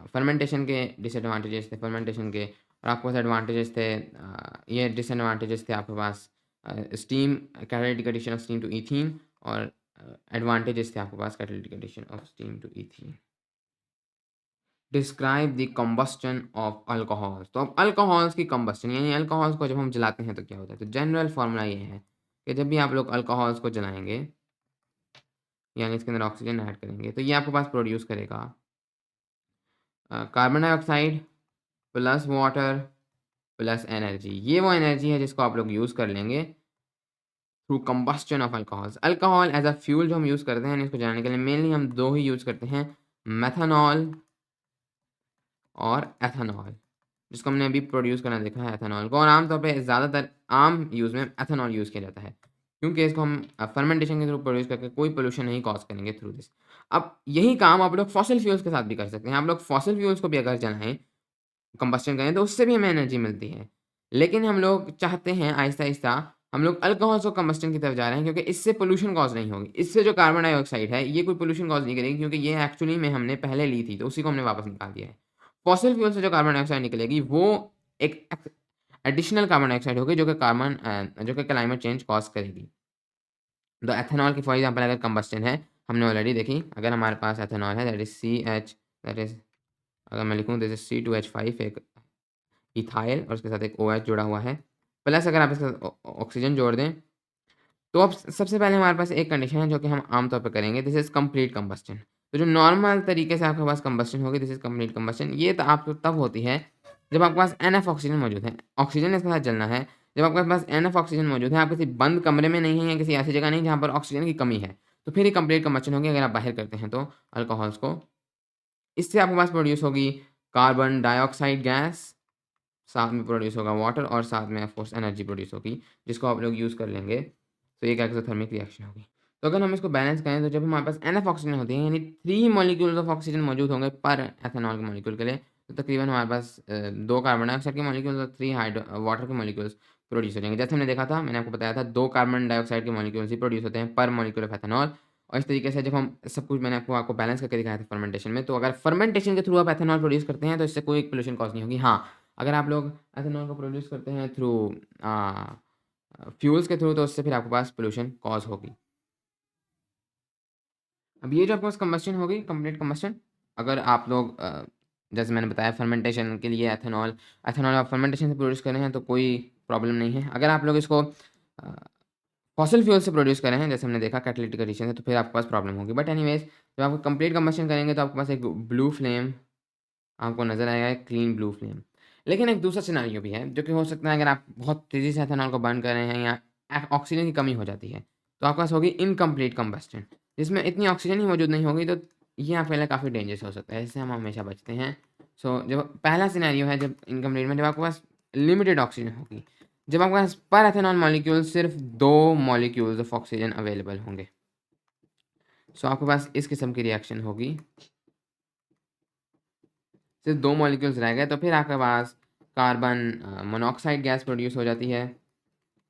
फर्मेंटेशन के, डिसएडवांटेजेस थे फर्मेंटेशन के, और आपके पास एडवांटेजेस थे ये डिसएडवांटेजेस थे आपके पास steam catalytic addition of steam to ethene, और एडवांटेजेस थे आपके पास catalytic addition of steam to ethene. Describe the combustion of alcohols. तो अब अल्कोहल्स की कम्बस्चन यानी अल्कोहल्स को जब हम जलाते हैं तो क्या होता है, तो जनरल फार्मूला ये है कि जब भी आप लोग अल्कोहल्स को जलाएंगे यानी इसके अंदर ऑक्सीजन ऐड करेंगे तो ये आपके पास प्रोड्यूस करेगा carbon dioxide plus water plus energy. ये वो एनर्जी है जिसको आप लोग यूज़ कर लेंगे through combustion of alcohols. Alcohol as a fuel जो हम यूज़ करते हैं इसको जलाने के लिए मेनली हम दो ही यूज़ करते हैं, मेथनॉल और एथेनॉल, जिसको हमने अभी प्रोड्यूस करना देखा है एथेनॉल को। और आमतौर पे ज़्यादातर आम यूज़ में एथेनॉल यूज़ किया जाता है क्योंकि इसको हम फर्मेंटेशन के थ्रू प्रोड्यूस करके कोई पोल्यूशन नहीं कॉज करेंगे थ्रू दिस। अब यही काम आप लोग फॉसिल फ्यूल्स के साथ भी कर सकते हैं। आप लोग फॉसिल फ्यूल्स को भी अगर जलाएँ, कंबस्शन करें तो उससे भी हमें एनर्जी मिलती है। लेकिन हम लोग चाहते हैं आहिस्ता-आहिस्ता हम लोग अल्कोहल्स और कंबस्टन की तरफ जा रहे हैं क्योंकि इससे पोल्यूशन कॉज़ नहीं होगी। इससे जो कार्बन डाइऑक्साइड है ये कोई पोल्यूशन कॉज़ नहीं करेगी क्योंकि ये एक्चुअली में हमने पहले ली थी तो उसी को हमने वापस निकाल दिया है। फॉसिल फ्यूल से जो कार्बन डाइऑक्साइड निकलेगी वो एक एडिशनल कार्बन डाइऑक्साइड होगी जो कि क्लाइमेट चेंज कॉज़ करेगी। तो एथेनॉल की फॉर एग्ज़ाम्पल अगर कंबस्टन है, हमने ऑलरेडी देखी, अगर हमारे पास एथेनॉल है that is CH that is अगर मैं लिखूँ दिस इज़ C2H5 एक इथाइल और उसके साथ एक OH जुड़ा हुआ है, प्लस अगर आप इसके साथ ऑक्सीजन जोड़ दें, तो अब सबसे पहले हमारे पास एक कंडीशन है जो कि हम आम तौर पे करेंगे, दिस इज़ कंप्लीट कंबस्टन। तो जो नॉर्मल तरीके से आपके पास कंबस्टन होगी दिस इज़ कंप्लीट कंबस्टन। ये तो आपको तब होती है जब आपके पास एनफ ऑक्सीजन मौजूद है, ऑक्सीजन इसके साथ जलना है। जब आपके पास एनफ ऑक्सीजन मौजूद है, आप किसी बंद कमरे में नहीं हैं या किसी ऐसी जगह नहीं जहाँ पर ऑक्सीजन की कमी है, तो फिर ये कंप्लीट कंबस्टन होगी अगर आप बाहर करते हैं तो अल्कोहल्स को। इससे आपके पास प्रोड्यूस होगी कार्बन डाइऑक्साइड गैस, साथ में प्रोड्यूस होगा वाटर और साथ में ऑफ कोर्स एनर्जी प्रोड्यूस होगी जिसको आप लोग यूज़ कर लेंगे। तो ये एक एक्सोथर्मिक रिएक्शन होगी। तो अगर हम इसको बैलेंस करें तो जब हमारे पास एनफ ऑक्सीजन होती है यानी 3 मॉलिक्यूल्स ऑफ ऑक्सीजन मौजूद होंगे पर एथेनॉल के मॉलिक्यूल के लिए, तो तकरीबन हमारे पास 2 कार्बन डाइऑक्साइड के मॉलिक्यूल्स और 3 वाटर के मॉलिक्यूल्स प्रोड्यूस हो जाएँगे। जैसे हमने देखा था, मैंने आपको बताया था 2 कार्बन डाइऑक्साइड के मॉलिक्यूल्स ही प्रोड्यूस होते हैं पर मॉलिक्यूल ऑफ एथेनॉल। और इस तरीके से जब हम सब कुछ मैंने आपको बैलेंस करके दिखाया था फर्मेंटेशन में, तो अगर फर्मेंटेशन के थ्रू आप एथेनॉल प्रोड्यूस करते हैं तो इससे कोई पोल्यूशन कॉज़ नहीं होगी। हाँ, अगर आप लोग एथेनॉल को प्रोड्यूस करते हैं थ्रू फ्यूल्स के थ्रू तो उससे फिर आपके पास पोल्यूशन कॉज़ होगी। अब ये जो आपके पास कंबस्चन होगी कंप्लीट कंबस्चन, अगर आप लोग जैसे मैंने बताया फर्मेंटेशन के लिए एथेनॉल आप फर्मेंटेशन से प्रोड्यूस कर रहे हैं तो कोई प्रॉब्लम नहीं है। अगर आप लोग इसको फॉसिल फ्यूल से प्रोड्यूस कर रहे हैं जैसे हमने देखा कैटालिटिक एडिशन से, तो फिर आपके पास प्रॉब्लम होगी। बट एनीवेज़ जब आप कंप्लीट कंबस्चन करेंगे तो आपके पास एक ब्लू फ्लेम आपको नज़र आएगा, एक क्लीन ब्लू फ्लेम। लेकिन एक दूसरा सिनेरियो भी है जो कि हो सकता है अगर आप बहुत तेज़ी से एथेनॉल को बर्न कर रहे हैं या ऑक्सीजन की कमी हो जाती है, तो आपके पास होगी इनकम्प्लीट कंबस्चन जिसमें इतनी ऑक्सीजन ही मौजूद नहीं होगी, तो ये आपके लिए काफ़ी डेंजरस हो सकता है। इससे हम हमेशा बचते हैं। सो जब पहला सिनेरियो है जब इनकम्प्लीट में, जब आपके पास लिमिटेड ऑक्सीजन होगी, जब आपके पास पर एथेनॉल मॉलिक्यूल सिर्फ 2 मॉलिक्यूल्स ऑफ ऑक्सीजन अवेलेबल होंगे। सो आपके पास इस किस्म की रिएक्शन होगी, सिर्फ 2 मॉलिक्यूल्स रह गए तो फिर आपके पास कार्बन मोनोऑक्साइड गैस प्रोड्यूस हो जाती है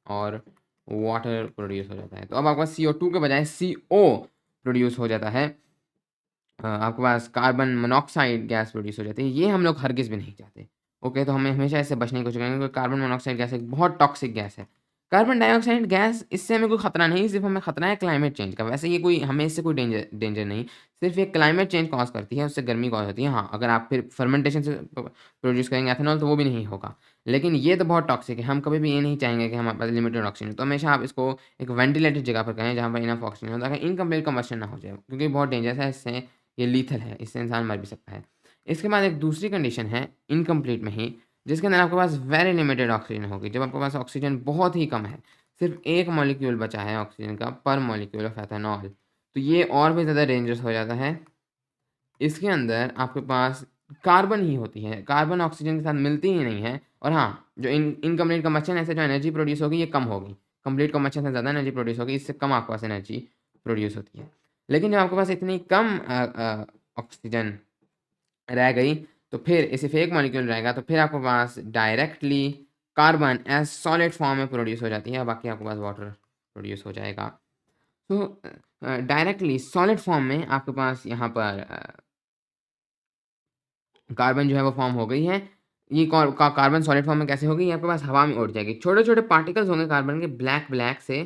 और वाटर प्रोड्यूस हो जाता है। तो अब आपके पास CO2 के बजाय CO प्रोड्यूस हो जाता है। आपके पास कार्बन मोनोऑक्साइड गैस प्रोड्यूस हो जाती है। ये हम लोग हरगिज़ भी नहीं चाहते। ओके, तो हमें हमेशा इससे बचने की कोशिश करेंगे क्योंकि कार्बन मोनोऑक्साइड गैस एक बहुत टॉक्सिक गैस है। कार्बन डाइऑक्साइड गैस इससे हमें कोई खतरा नहीं, सिर्फ़ हमें खतरा है क्लाइमेट चेंज का। वैसे ये कोई हमें इससे कोई डेंजर डेंजर नहीं, सिर्फ़ ये क्लाइमेट चेंज कॉज़ करती है, उससे गर्मी कॉज़ होती है। हाँ, अगर आप फिर फर्मेंटेशन से प्रोड्यूस करेंगे एथेनॉल तो वो भी नहीं होगा। लेकिन ये तो बहुत टॉक्सिक है, हम कभी भी ये नहीं चाहेंगे कि हमारे पास लिमिटेड ऑक्सीजन हो। तो हमेशा आप इसको एक वेंटिलेटेड जगह पर करें जहाँ पर इनफ ऑक्सीजन हो ताकि इनकम्प्लीट कंबस्शन ना हो जाए क्योंकि बहुत डेंजरस है, इससे ये लीथल है, इससे इंसान मर भी सकता है। इसके बाद एक दूसरी कंडीशन है इनकम्प्लीट में ही, जिसके अंदर आपके पास वेरी लिमिटेड ऑक्सीजन होगी। जब आपके पास ऑक्सीजन बहुत ही कम है, सिर्फ़ 1 मॉलिक्यूल बचा है ऑक्सीजन का पर मॉलिक्यूल ऑफ एथेनॉल, तो ये और भी ज़्यादा डेंजरस हो जाता है। इसके अंदर आपके पास कार्बन ही होती है, कार्बन ऑक्सीजन के साथ मिलती ही नहीं है। और हाँ, जो इनकम्प्लीट कंबस्शन है, इससे जो एनर्जी प्रोड्यूस होगी ये कम होगी। कंप्लीट कंबस्शन से ज़्यादा एनर्जी प्रोड्यूस होगी, इससे कम आपके पास एनर्जी प्रोड्यूस होती है। लेकिन जब आपके पास इतनी कम ऑक्सीजन रह गई, तो फिर इसे फेक मॉलिक्यूल रहेगा तो फिर आपके पास directly carbon as solid form में प्रोड्यूस हो जाती है, बाकी आपके पास वाटर प्रोड्यूस हो जाएगा। तो डायरेक्टली सॉलिड फॉर्म में आपके पास यहाँ पर कार्बन जो है वो फॉर्म हो गई है। ये कार्बन सॉलिड फॉर्म में कैसे होगी? ये आपके पास हवा में उड़ जाएगी। छोटे-छोटे पार्टिकल्स होंगे कार्बन के, ब्लैक से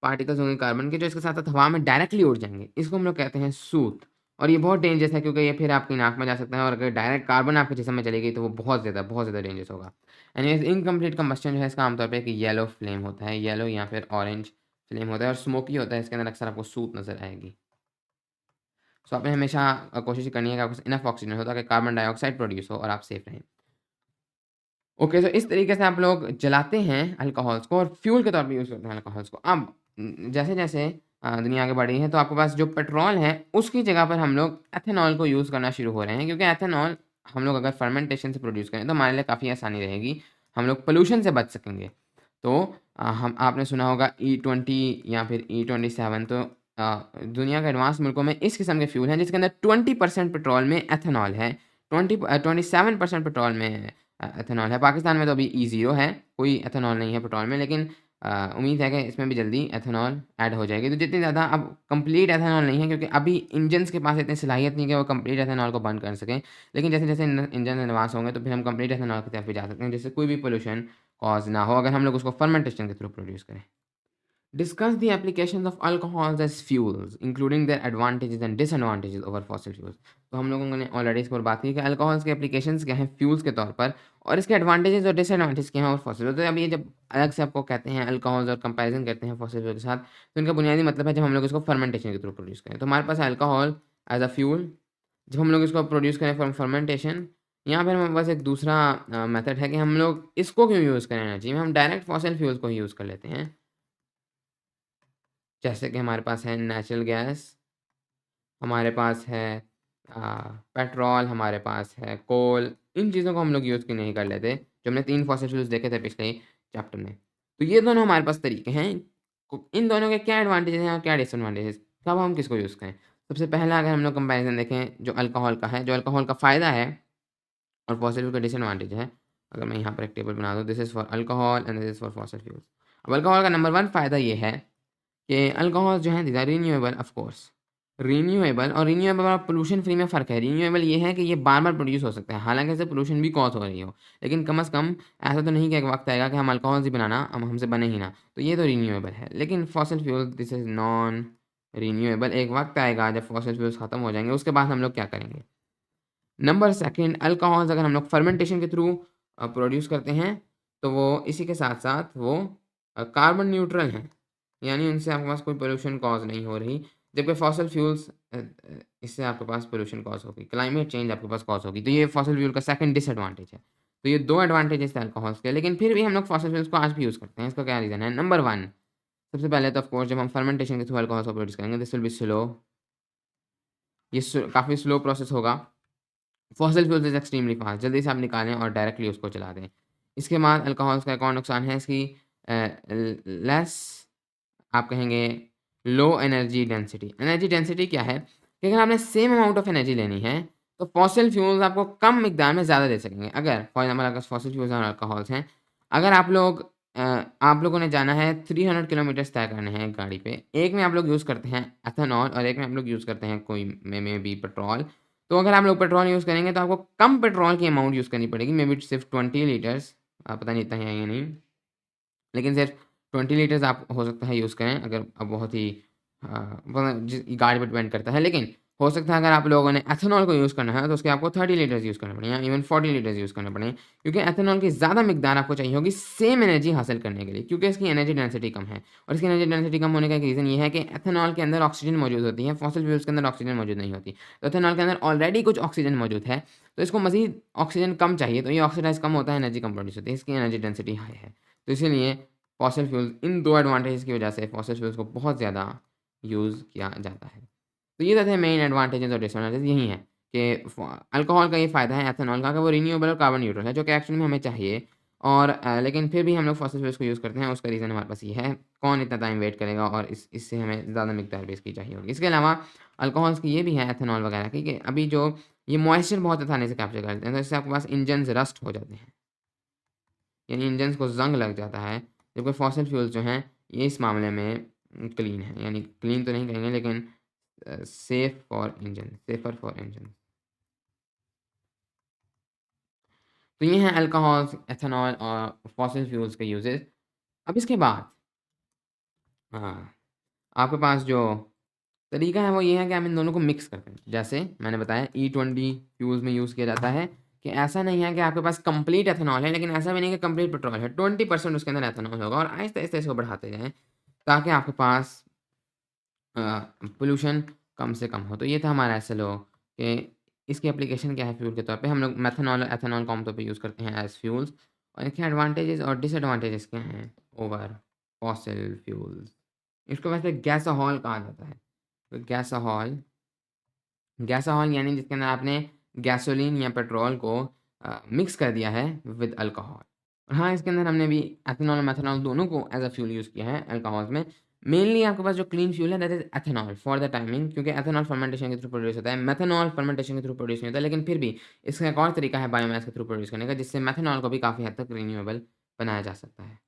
पार्टिकल्स होंगे कार्बन के, जो इसके साथ-साथ हवा में डायरेक्टली उड़ जाएँगे। इसको हम लोग कहते हैं सूत, और ये बहुत डेंजरस है क्योंकि ये फिर आपकी नाक में जा सकता है, और अगर डायरेक्ट कार्बन आपके जिस्म में चली गई तो वो बहुत ज़्यादा डेंजरस होगा। एनीवेज़ इनकम्प्लीट कंबस्शन जो है इसका आमतौर पे एक येलो फ्लेम होता है, येलो या फिर ऑरेंज फ्लेम होता है और स्मोकी होता है। इसके अंदर अक्सर आपको सूत नज़र आएगी। सो आपने हमेशा कोशिश करनी है कि आपके पास इनफ ऑक्सीजन हो ताकि कार्बन डाइऑक्साइड प्रोड्यूस हो और आप सेफ रहें। ओके, तो इस तरीके से आप लोग जलाते हैं अल्कोहल्स को और फ्यूल के तौर पे यूज़ करते हैं अल्कोहल्स को। अब जैसे-जैसे दुनिया आगे बढ़ रही है तो आपके पास जो पेट्रोल है उसकी जगह पर हम लोग एथेनॉल को यूज़ करना शुरू हो रहे हैं, क्योंकि एथेनॉल हम लोग अगर फर्मेंटेशन से प्रोड्यूस करें तो हमारे लिए काफ़ी आसानी रहेगी। हम लोग पॉल्यूशन से बच सकेंगे। तो हम आपने सुना होगा E20 या फिर E27, तो दुनिया के एडवांस मुल्कों में इस किस्म के फ्यूल हैं जिसके अंदर 20% पेट्रोल में एथेनॉल है, 27% पेट्रोल में एथेनॉल है। पाकिस्तान में तो अभी E0 है, कोई एथेनॉल नहीं है पेट्रोल में, लेकिन उम्मीद है कि इसमें भी जल्दी एथेनॉल ऐड हो जाएगी। तो जितनी ज़्यादा, अब कंप्लीट एथेनॉल नहीं है क्योंकि अभी इंजन्स के पास इतनी सलाहियत नहीं है कि वो कंप्लीट एथेनॉल को बर्न कर सकें। लेकिन जैसे-जैसे इंजन एडवांस होंगे तो फिर हम कंप्लीट एथेनॉल की तरफ भी जा सकते हैं, जिससे कोई भी पॉल्यूशन कॉज़ ना हो अगर हम लोग उसको फर्मेंटेशन के थ्रू प्रोड्यूस करें। Discuss the applications of alcohols as fuels, including their advantages and disadvantages over fossil fuels। तो हम लोगों ने ऑलरेडी इस पर बात की कि अल्कोहल्स के एप्लीकेशंस क्या हैं फ्यूल्स के तौर पर, और इसके एडवांटेजेस और डिसएडवांटेज क्या हैं और फॉसिल फ्यूल। तो अब ये जब अलग से आपको कहते हैं अल्कोहल्स और कंपैरिजन करते हैं फॉसिल फ्यूल के साथ, तो इनका बुनियादी मतलब है जब हम लोग इसको फर्मेंटेशन के थ्रू प्रोड्यूस करें। तो हमारे पास अल्कोहल एज अ फ्यूल, जब हम लोग इसको प्रोड्यूस करें फ्रॉम फर्मेंटेशन, या फिर हमारे पास एक दूसरा मेथड है कि हम लोग इसको क्यों यूज़ करें एनर्जी में, हम डायरेक्ट फॉसिल फ्यूल्स को ही यूज़ कर लेते हैं। जैसे कि हमारे पास है नेचुरल गैस, हमारे पास है पेट्रोल, हमारे पास है कोल। इन चीज़ों को हम लोग यूज़ क्यों नहीं कर लेते, जो हमने 3 फॉसिल फ्यूल्स देखे थे पिछले चैप्टर में। तो ये दोनों हमारे पास तरीके हैं। इन दोनों के क्या एडवांटेजेस हैं और क्या डिसएडवांटेजेस, कब हम किसको यूज़ करें। सबसे पहला अगर हम लोग कंपैरिजन देखें जो अल्कोहल का है, जो अल्कोहल का फ़ायदा है और फॉसिल फ्यूल का डिसएडवांटेज है। अगर मैं यहाँ पर एक टेबल बना दूँ, this is for alcohol and this is for fossil fuels. अब अल्कोहल का नंबर 1 फ़ायदा ये है कि अल्कोहल जो हैं these are renewable of course. Renewable और रिन्यूएबल और पोल्यूशन फ्री में फ़र्क है। रिन्यूएबल ये है कि ये बार-बार प्रोड्यूस हो सकता है, हालाँकि इससे पोल्यूशन भी कॉज़ हो रही हो। लेकिन कम से कम ऐसा तो नहीं कि एक वक़्त आएगा कि हम अल्कोहल ही बनाना, हम हमसे बने ही ना। तो ये तो रिन्यूएबल है। लेकिन fossil fuel this is non renewable. एक वक़्त आएगा जब फॉसिल फ्यूल्स खत्म हो जाएँगे, उसके बाद हम लोग क्या करेंगे? नंबर 2 अल्कोहल्स अगर हम लोग फर्मेंटेशन के थ्रू प्रोड्यूस करते हैं, तो वो इसी के साथ-साथ वो कार्बन न्यूट्रल हैं। यानी उनसे आपके पास कोई पॉल्यूशन कॉज़ नहीं हो रही, जबकि फॉसिल फ्यूल्स इससे आपके पास पॉल्यूशन कॉज़ होगी, क्लाइमेट चेंज आपके पास कॉज़ होगी। तो ये फॉसिल फ्यूल का सेकंड डिसएडवांटेज है। तो ये 2 एडवांटेजेस थे अल्कोहल्स के, लेकिन फिर भी हम लोग फॉसिल फ्यूल्स को आज भी यूज़ करते हैं। इसका क्या रीज़न है? नंबर 1, सबसे पहले तो ऑफ कोर्स जब हम फर्मेंटेशन के थ्रू अल्कोहल्स को प्रोड्यूस करेंगे, दिस विल बी स्लो। ये काफ़ी स्लो प्रोसेस होगा। Fossil fuels is extremely fast, जल्दी से आप निकालें और डायरेक्टली उसको चला दें। इसके बाद अल्कोहल्स का एक और नुकसान है इसकी लेस, आप कहेंगे low energy density. Energy density क्या है कि अगर आपने सेम अमाउंट ऑफ एनर्जी लेनी है, तो फॉसिल फ्यूल्स आपको कम मिकदार में ज़्यादा दे सकेंगे। अगर फॉर एग्ज़ाम्पल अगर फॉसिल फ्यूल्स और अल्कोहल्स हैं, अगर आप लोगों ने जाना है 300 किलोमीटर्स तय करने हैं एक गाड़ी पे, एक में आप लोग यूज़ करते हैं एथेनॉल और एक में आप लोग यूज़ करते हैं कोई मे बी पेट्रोल। तो अगर आप लोग पेट्रोल यूज़ करेंगे तो आपको कम पेट्रोल की अमाउंट यूज़ करनी पड़ेगी, मे बी सिर्फ़ 20 लीटर्स, पता नहीं इतना ही है या नहीं। लेकिन सिर्फ 20 लीटर्स आप हो सकता है यूज़ करें, अगर अब बहुत ही गाड़ी पे डिपेंड करता है। लेकिन हो सकता है अगर आप लोगों ने एथेनॉल को यूज़ करना है तो उसके आपको 30 लीटर्स यूज़ करने पड़ेंगे या इवन 40 लीटर्स यूज़ करने पड़ेंगे, क्योंकि एथेनॉल की ज़्यादा मिकदार आपको चाहिए होगी सेम एनर्जी हासिल करने के लिए, क्योंकि इसकी एनर्जी डेंसिटी कम है। और इसकी एनर्जी डेंसिटी कम होने का एक रीज़न ये है कि एथेनॉल के अंदर ऑक्सीजन मौजूद होती है, फॉसिल फ्यूल्स के अंदर ऑक्सीजन मौजूद नहीं होती। तो एथेनॉल के अंदर ऑलरेडी कुछ ऑक्सीजन मौजूद है, तो इसको मज़ीद ऑक्सीजन कम चाहिए, तो ये ऑक्सीडाइज़ कम होता है, एनर्जी कम प्रोड्यूस होती है, इसकी एनर्जी डेंसिटी हाई है। तो इसीलिए फॉसिल फ्यूल्स, इन 2 एडवांटेजेस की वजह से फॉसिल फ्यूल्स को बहुत ज़्यादा यूज़ किया जाता है। तो ये तो थे मेन एडवांटेजेस और डिसएडवांटेजेस, यही हैं कि अल्कोहल का ये फ़ायदा है एथेनॉल का कि वो रिन्यूएबल और कार्बन न्यूट्रल है, जो कि एक्चुअली में हमें चाहिए। और लेकिन फिर भी हम लोग फॉसिल फ्यूल्स को यूज़ करते हैं, उसका रीज़न हमारे पास ये है, कौन इतना टाइम वेट करेगा, और इससे हमें ज़्यादा मिकदार भी इसकी चाहिए होगी। इसके अलावा अल्कोहल्स की ये भी है एथेनॉल वगैरह की कि अभी जो ये मॉइस्चर बहुत आसानी से कैप्चर कर लेते हैं, तो इससे आपके पास इंजन्स रस्ट हो जाते हैं, यानी इंजन्स को ज़ंग लग जाता है। जबकि फॉसिल फ्यूल्स जो हैं ये इस मामले में क्लीन है, यानी क्लीन तो नहीं कहेंगे लेकिन सेफर फॉर इंजन। तो ये हैं अल्कोहल्स, एथेनॉल और फॉसिल फ्यूल्स के यूजेस। अब इसके बाद हाँ, आपके पास जो तरीका है वो ये है कि हम इन दोनों को मिक्स करते हैं। जैसे मैंने बताया E20 फ्यूल्स में यूज़ किया जाता है कि ऐसा नहीं है कि आपके पास कंप्लीट एथेनॉल है, लेकिन ऐसा भी नहीं कि कंप्लीट पेट्रोल है। 20% उसके अंदर एथेनॉल होगा और आहिस्ते-आहिस्ते इसको बढ़ाते जाएँ ताकि आपके पास पोल्यूशन कम से कम हो। तो ये था हमारा एसएलओ कि इसकी एप्लीकेशन क्या है फ्यूल के तौर पे। हम लोग मेथनॉल और एथेनॉल को आम तौर पे यूज़ करते हैं एज़ फ्यूल्स और इनके एडवांटेजेस और डिसएडवांटेजेस क्या हैं ओवर फॉसिल फ्यूल्स। इसको वैसे गैसोहॉल कहा जाता है। तो गैसोहॉल यानी जिसके अंदर आपने गैसोलीन या पेट्रोल को मिक्स कर दिया है विद अल्कोहल। हाँ, इसके अंदर हमने भी एथेनॉल और मेथनॉल दोनों को एज़ अ फ्यूल यूज़ किया है अल्कोहल्स में। मेनली आपके पास जो क्लीन फ्यूल है that is ethanol for the timing, क्योंकि एथेनॉल फर्मेंटेशन के थ्रू प्रोड्यूस होता है। मेथनॉल फर्मेंटेशन के थ्रू प्रोड्यूस नहीं होता, लेकिन फिर भी इसका एक और तरीका है बायोमास के थ्रू प्रोड्यूस करने का, जिससे मेथनॉल को भी काफ़ी हद तक रिन्यूएबल बनाया जा सकता है।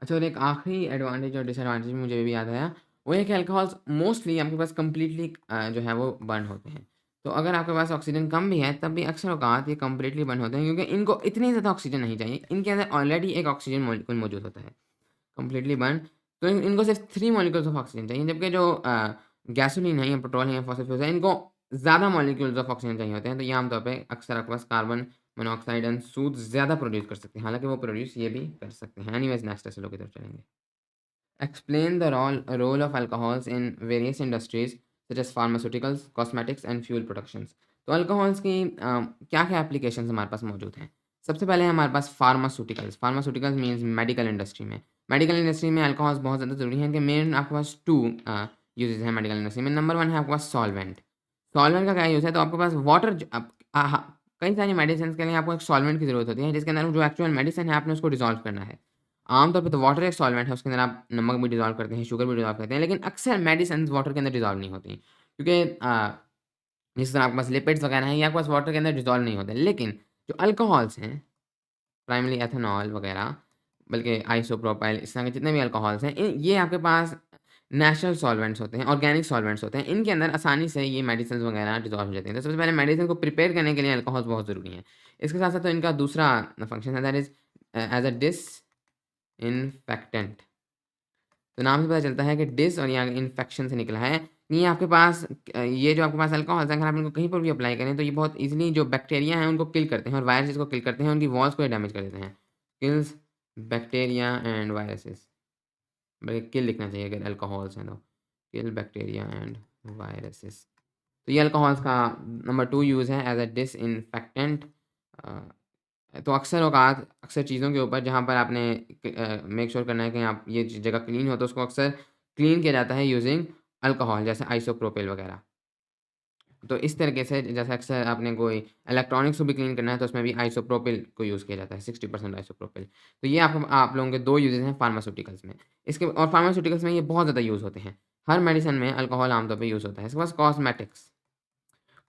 अच्छा, और एक आखिरी एडवांटेज और डिसएडवांटेज मुझे भी याद आया, वो है कि अल्कोहल्स मोस्टली आपके पास कंप्लीटली जो है वो बर्न होते हैं। तो अगर आपके पास ऑक्सीजन कम भी है तब भी अक्सर औक़ात ये कंप्लीटली बर्न होते हैं, क्योंकि इनको इतनी ज़्यादा ऑक्सीजन नहीं चाहिए। इनके अंदर ऑलरेडी एक ऑक्सीजन मॉलिक्यूल मौजूद होता है। कंप्लीटली बर्न, तो इनको सिर्फ़ 3 मॉलिक्यूल्स ऑफ ऑक्सीजन चाहिए, जबकि जो गैसोलीन है या पेट्रोल है या फॉसिल फ्यूल्स है, इनको ज़्यादा मॉलिक्यूल्स ऑफ ऑक्सीजन चाहिए होते हैं। तो ये आम तौर पे अक्सर आपके पास कार्बन मोनोऑक्साइड एंड सूट ज़्यादा प्रोड्यूस कर सकते हैं। हालाँकि वो प्रोड्यूस ये भी कर सकते हैं। एनीवेज़ नेक्स्ट एसएलओ की तरफ चलेंगे। Explain the role of alcohols in various industries such as pharmaceuticals, cosmetics and fuel productions। तो अल्कोहल्स की क्या-क्या एप्लीकेशंस हमारे पास मौजूद हैं? सबसे पहले है हमारे पास pharmaceuticals. Pharmaceuticals means medical industry में। मेडिकल इंडस्ट्री में अल्कोहल्स बहुत ज़्यादा ज़रूरी हैं कि मेन आपके पास 2 यूजेज़ हैं मेडिकल इंडस्ट्री में। नंबर 1 है आपके पास सॉल्वेंट। सॉल्वेंट का क्या यूज़ है? तो आपके पास वाटर ज अप कई सारी मेडिसिन्स के लिए आपको एक सॉल्वेंट की ज़रूरत होती है, जिसके अंदर जो एक्चुअल मेडिसिन है आपने उसको डिसॉल्व करना है। आम तौर पे तो वाटर एक सॉल्वेंट है, उसके अंदर आप नमक भी डिसॉल्व करते हैं, शुगर भी डिसॉल्व करते हैं, लेकिन अक्सर मेडिसिन्स वाटर के अंदर डिसॉल्व नहीं होती। क्योंकि जिस तरह आपके पास लिपिड्स वगैरह हैं, ये आपके पास वाटर के अंदर डिसॉल्व नहीं होते। लेकिन जो अल्कोहल्स हैं, प्राइमरी एथेनॉल वगैरह, बल्कि आइसोप्रोपाइल, इस तरह के जितने भी अल्कोहल्स हैं, ये आपके पास नेचुरल सॉल्वेंट्स होते हैं, ऑर्गेनिक सॉल्वेंट्स होते हैं। इनके अंदर आसानी से ये मेडिसिन्स वगैरह डिसॉल्व हो जाती हैं। तो सबसे पहले मेडिसिन को प्रिपेयर करने के लिए अल्कोहल्स बहुत ज़रूरी हैं। इसके साथ-साथ तो इनका दूसरा फंक्शन है, that is as a disinfectant. तो नाम से पता चलता है कि डिस और यहाँ इन्फेक्शन से निकला है। ये आपके पास ये जो आपके पास अल्कोहल्स हैं, अगर आप इनको कहीं पर भी अप्लाई करें तो ये बहुत ईज़िली जो बैक्टीरिया हैं उनको किल करते हैं और वायरसेस को किल करते हैं, उनकी वॉल्स को ये डैमेज कर देते हैं। किल्स बैक्टीरिया एंड वायरसेस, बल्कि किल लिखना चाहिए अगर अल्कोहल्स हैं तो। Kill bacteria and viruses. तो ये अल्कोहल्स का नंबर 2 यूज़ है एज़ अ डिसइन्फेक्टेंट। तो अक्सर औक़ात अक्सर चीज़ों के ऊपर जहाँ पर आपने मेक श्योर करना है कि आप ये जगह क्लीन हो, तो उसको अक्सर क्लीन किया जाता है यूज़िंग अल्कोहल, जैसे आइसोप्रोपिल वगैरह। तो इस तरीके से जैसे अक्सर आपने कोई इलेक्ट्रॉनिक्स को भी क्लीन करना है तो उसमें भी आइसोप्रोपिल को यूज़ किया जाता है, 60% आइसोप्रोपिल। तो ये आप लोगों के 2 यूज़ेज़ हैं फार्मास्यूटिकल्स में। इसके और फार्मास्यूटिकल्स में ये बहुत ज़्यादा यूज़ होते हैं। हर मेडिसिन में अल्कोहल आम तौर पे यूज़ होता है। इसके पास कॉस्मेटिक्स।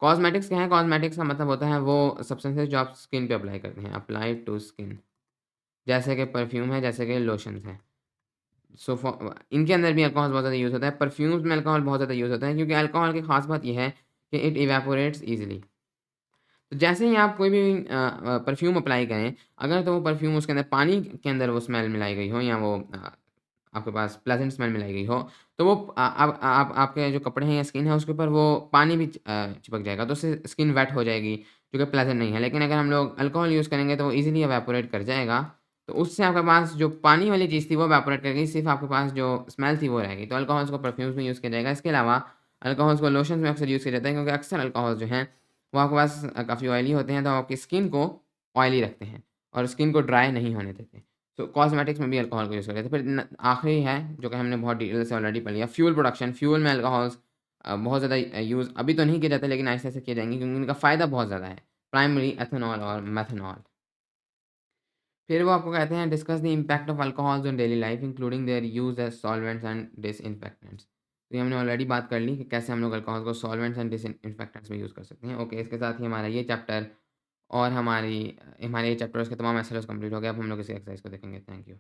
कॉस्मेटिक्स क्या है? कॉस्मेटिक्स का मतलब होता है वो सब्सटेंसेस जो आप स्किन पे अप्लाई करते हैं, अप्लाई टू स्किन। जैसे कि परफ्यूम है, जैसे कि लोशंस हैं। सो इनके अंदर भी अल्कोहल बहुत ज़्यादा यूज़ होता है। परफ्यूम्स में अल्कोहल बहुत ज़्यादा यूज़ होता है, क्योंकि अल्कोहल की ख़ास बात ये है कि इट इवेपोरेट्स ईज़िली। तो जैसे ही आप कोई भी परफ्यूम अप्लाई करें, अगर तो वो परफ्यूम उसके अंदर पानी के अंदर वो स्मेल मिलाई गई हो या वो आपके पास प्लेज़ेंट स्मेल मिलाई गई हो, तो वो अब आप आपके जो कपड़े हैं या स्किन है उसके ऊपर वो पानी भी चिपक जाएगा, तो उससे स्किन वेट हो जाएगी, जो कि प्लेज़ेंट नहीं है। लेकिन अगर हम लोग अल्कोहल यूज़ करेंगे तो वो ईज़िली इवेपोरेट कर जाएगा, तो उससे आपके पास जो पानी वाली चीज़ थी वो इवेपोरेट कर गई, सिर्फ़ आपके पास जो स्मेल थी वो रहेगी। तो अल्कोहल्स को परफ्यूम्स में यूज़ किया जाएगा। इसके अलावा अल्कोहल्स को लोशंस में अक्सर यूज़ किया जाता है, क्योंकि अक्सर अल्कोहल जो हैं वो आपके पास काफ़ी ऑयली होते हैं, तो आपकी स्किन को ऑयली रखते हैं और स्किन को ड्राई नहीं होने देते। तो कॉस्मेटिक्स में भी अल्कोहल को यूज़ किया जाता है। फिर आखिरी है जो कि हमने बहुत डिटेल से ऑलरेडी पढ़ लिया, फ्यूल प्रोडक्शन। फ्यूल में अल्कोहल्स बहुत ज़्यादा यूज़ अभी तो नहीं किए जाते, लेकिन आहिस्ते-आहिस्ते किए जाएँगे, क्योंकि इनका फ़ायदा बहुत ज़्यादा है। प्राइमरी एथेनॉल और मेथनॉल। फिर वो आपको कहते हैं discuss the impact of alcohols on daily life including there use as solvents and disinfectants. तो ये हमने ऑलरेडी बात कर ली कि कैसे हम लोग अल्कोहल को सॉल्वेंट्स एंड डिसइंफेक्टेंट्स में यूज़ कर सकते हैं। ओके, इसके साथ ही हमारा ये चैप्टर और हमारे ये चैप्टर्स के तमाम एसएलओस कंप्लीट हो गए। अब हम लोग इसी एक्सरसाइज को देखेंगे। Thank you.